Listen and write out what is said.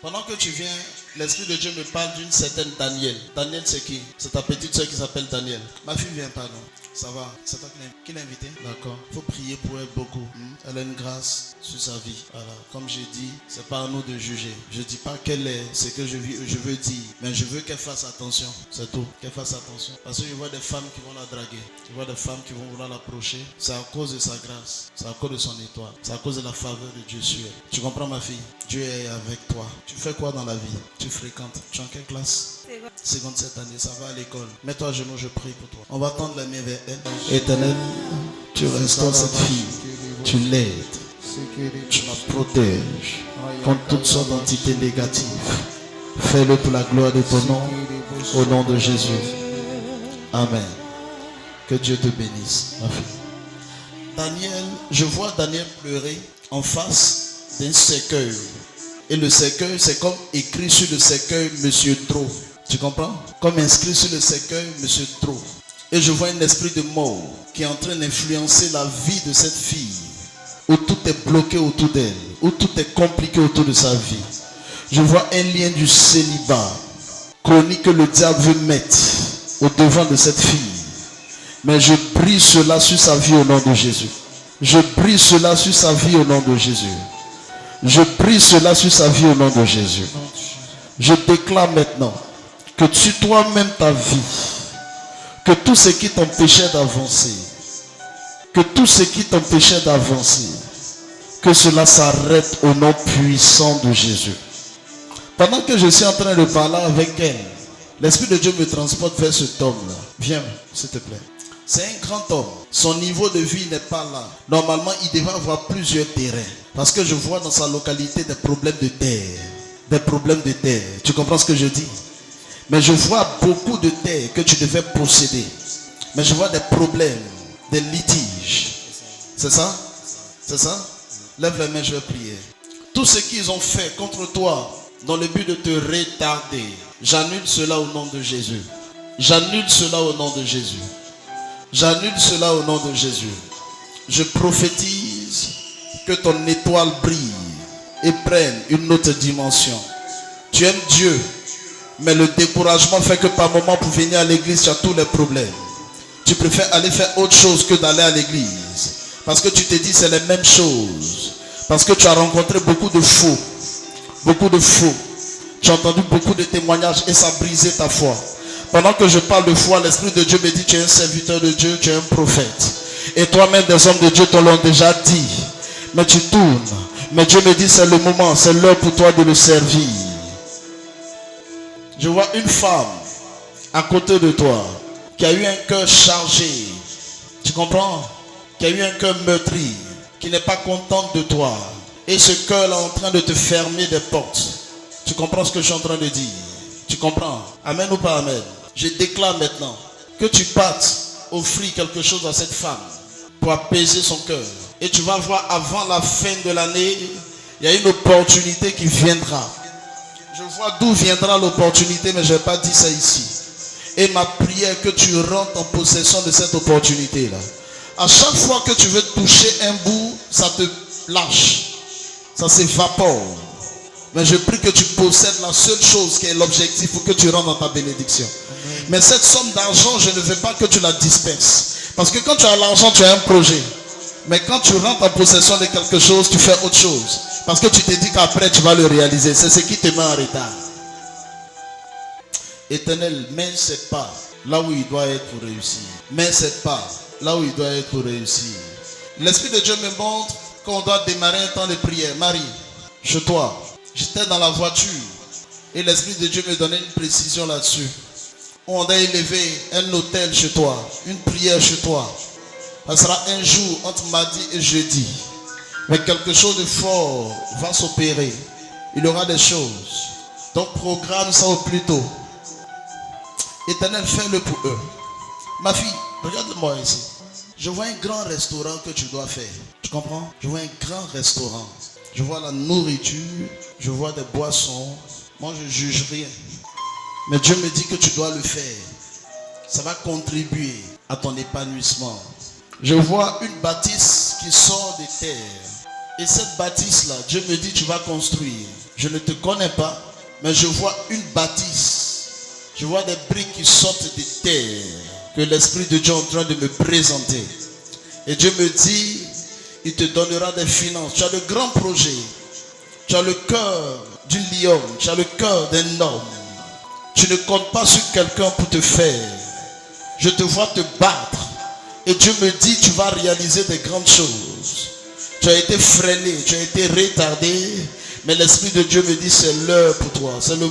Pendant que tu viens, l'Esprit de Dieu me parle d'une certaine Daniel. Daniel, c'est qui? C'est ta petite soeur qui s'appelle Daniel. Ma fille vient pas, non? Ça va? C'est toi qui l'as invitée? D'accord. Il faut prier pour elle beaucoup. Elle a une grâce sur sa vie. Voilà. Comme j'ai dit, c'est pas à nous de juger. Je dis pas quelle est ce que je veux dire, mais je veux qu'elle fasse attention. C'est tout. Qu'elle fasse attention. Parce que je vois des femmes qui vont la draguer. Je vois des femmes qui vont vouloir l'approcher. C'est à cause de sa grâce. C'est à cause de son étoile. C'est à cause de la faveur de Dieu sur elle. Tu comprends, ma fille? Dieu est avec toi. Tu fais quoi dans la vie? Tu fréquentes. Tu es en quelle classe? Seconde cette année. Ça va à l'école. Mets-toi à genoux, je prie pour toi. On va tendre la main vers elle. Éternel, tu restaures cette fille. Tu l'aides. Tu la protèges contre toutes sortes d'entités négatives. Fais-le pour la gloire de ton nom. Au nom de Jésus. Amen. Que Dieu te bénisse, ma fille. Daniel, je vois Daniel pleurer en face d'un cercueil. Et le cercueil, c'est comme écrit sur le cercueil Monsieur Trop. Tu comprends? Comme inscrit sur le cercueil Monsieur Trop. Et je vois un esprit de mort qui est en train d'influencer la vie de cette fille. Où tout est bloqué autour d'elle. Où tout est compliqué autour de sa vie. Je vois un lien du célibat chronique que le diable veut mettre au devant de cette fille. Mais je brise cela sur sa vie au nom de Jésus. Je brise cela sur sa vie au nom de Jésus. Je brise cela sur sa vie au nom de Jésus. Je déclare maintenant que sur toi-même ta vie, que tout ce qui t'empêchait d'avancer, que tout ce qui t'empêchait d'avancer, que cela s'arrête au nom puissant de Jésus. Pendant que je suis en train de parler avec elle, l'Esprit de Dieu me transporte vers cet homme-là. Viens, s'il te plaît. C'est un grand homme. Son niveau de vie n'est pas là. Normalement, il devait avoir plusieurs terrains. Parce que je vois dans sa localité des problèmes de terre. Des problèmes de terre. Tu comprends ce que je dis? Mais je vois beaucoup de terre que tu devais posséder. Mais je vois des problèmes, des litiges. C'est ça? C'est ça? Lève les mains, je vais prier. Tout ce qu'ils ont fait contre toi, dans le but de te retarder, j'annule cela au nom de Jésus. J'annule cela au nom de Jésus. J'annule cela au nom de Jésus. Je prophétise que ton étoile brille et prenne une autre dimension. Tu aimes Dieu, mais le découragement fait que par moment pour venir à l'église, tu as tous les problèmes. Tu préfères aller faire autre chose que d'aller à l'église. Parce que tu te dis c'est les mêmes choses. Parce que tu as rencontré beaucoup de faux. Beaucoup de faux. Tu as entendu beaucoup de témoignages et ça a brisé ta foi. Pendant que je parle de foi, l'Esprit de Dieu me dit tu es un serviteur de Dieu, tu es un prophète. Et toi-même des hommes de Dieu te l'ont déjà dit. Mais tu tournes. Mais Dieu me dit c'est le moment, c'est l'heure pour toi de le servir. Je vois une femme à côté de toi qui a eu un cœur chargé. Tu comprends? Qui a eu un cœur meurtri, qui n'est pas contente de toi. Et ce cœur-là est en train de te fermer des portes. Tu comprends ce que je suis en train de dire? Tu comprends? Amen ou pas amen? Je déclare maintenant que tu partes offrir quelque chose à cette femme pour apaiser son cœur. Et tu vas voir avant la fin de l'année, il y a une opportunité qui viendra. Je vois d'où viendra l'opportunité, mais je n'ai pas dit ça ici. Et ma prière que tu rentres en possession de cette opportunité-là. À chaque fois que tu veux toucher un bout, ça te lâche. Ça s'évapore. Mais je prie que tu possèdes la seule chose qui est l'objectif pour que tu rentres dans ta bénédiction. Amen. Mais cette somme d'argent, je ne veux pas que tu la disperses. Parce que quand tu as l'argent, tu as un projet. Mais quand tu rentres en possession de quelque chose, tu fais autre chose. Parce que tu te dis qu'après tu vas le réaliser. C'est ce qui te met en retard. Éternel, mets ses pas là où il doit être pour réussir. Mets ses pas là où il doit être pour réussir. L'Esprit de Dieu me montre qu'on doit démarrer un temps de prière. Marie, chez toi. J'étais dans la voiture et l'Esprit de Dieu me donnait une précision là-dessus. On a élevé un hôtel chez toi, une prière chez toi. Ça sera un jour entre mardi et jeudi. Mais quelque chose de fort va s'opérer. Il y aura des choses. Donc programme ça au plus tôt. Éternel, fais-le pour eux. Ma fille, regarde-moi ici. Je vois un grand restaurant que tu dois faire. Tu comprends? Je vois un grand restaurant. Je vois la nourriture, je vois des boissons. Moi, je ne juge rien. Mais Dieu me dit que tu dois le faire. Ça va contribuer à ton épanouissement. Je vois une bâtisse qui sort des terres. Et cette bâtisse-là, Dieu me dit, tu vas construire. Je ne te connais pas, mais je vois une bâtisse. Je vois des briques qui sortent de terre, que l'Esprit de Dieu est en train de me présenter. Et Dieu me dit, il te donnera des finances. Tu as de grands projets. Tu as le cœur d'une lionne. Tu as le cœur d'un homme. Tu ne comptes pas sur quelqu'un pour te faire. Je te vois te battre. Et Dieu me dit, tu vas réaliser des grandes choses. Tu as été freiné, tu as été retardé. Mais l'Esprit de Dieu me dit, c'est l'heure pour toi. C'est le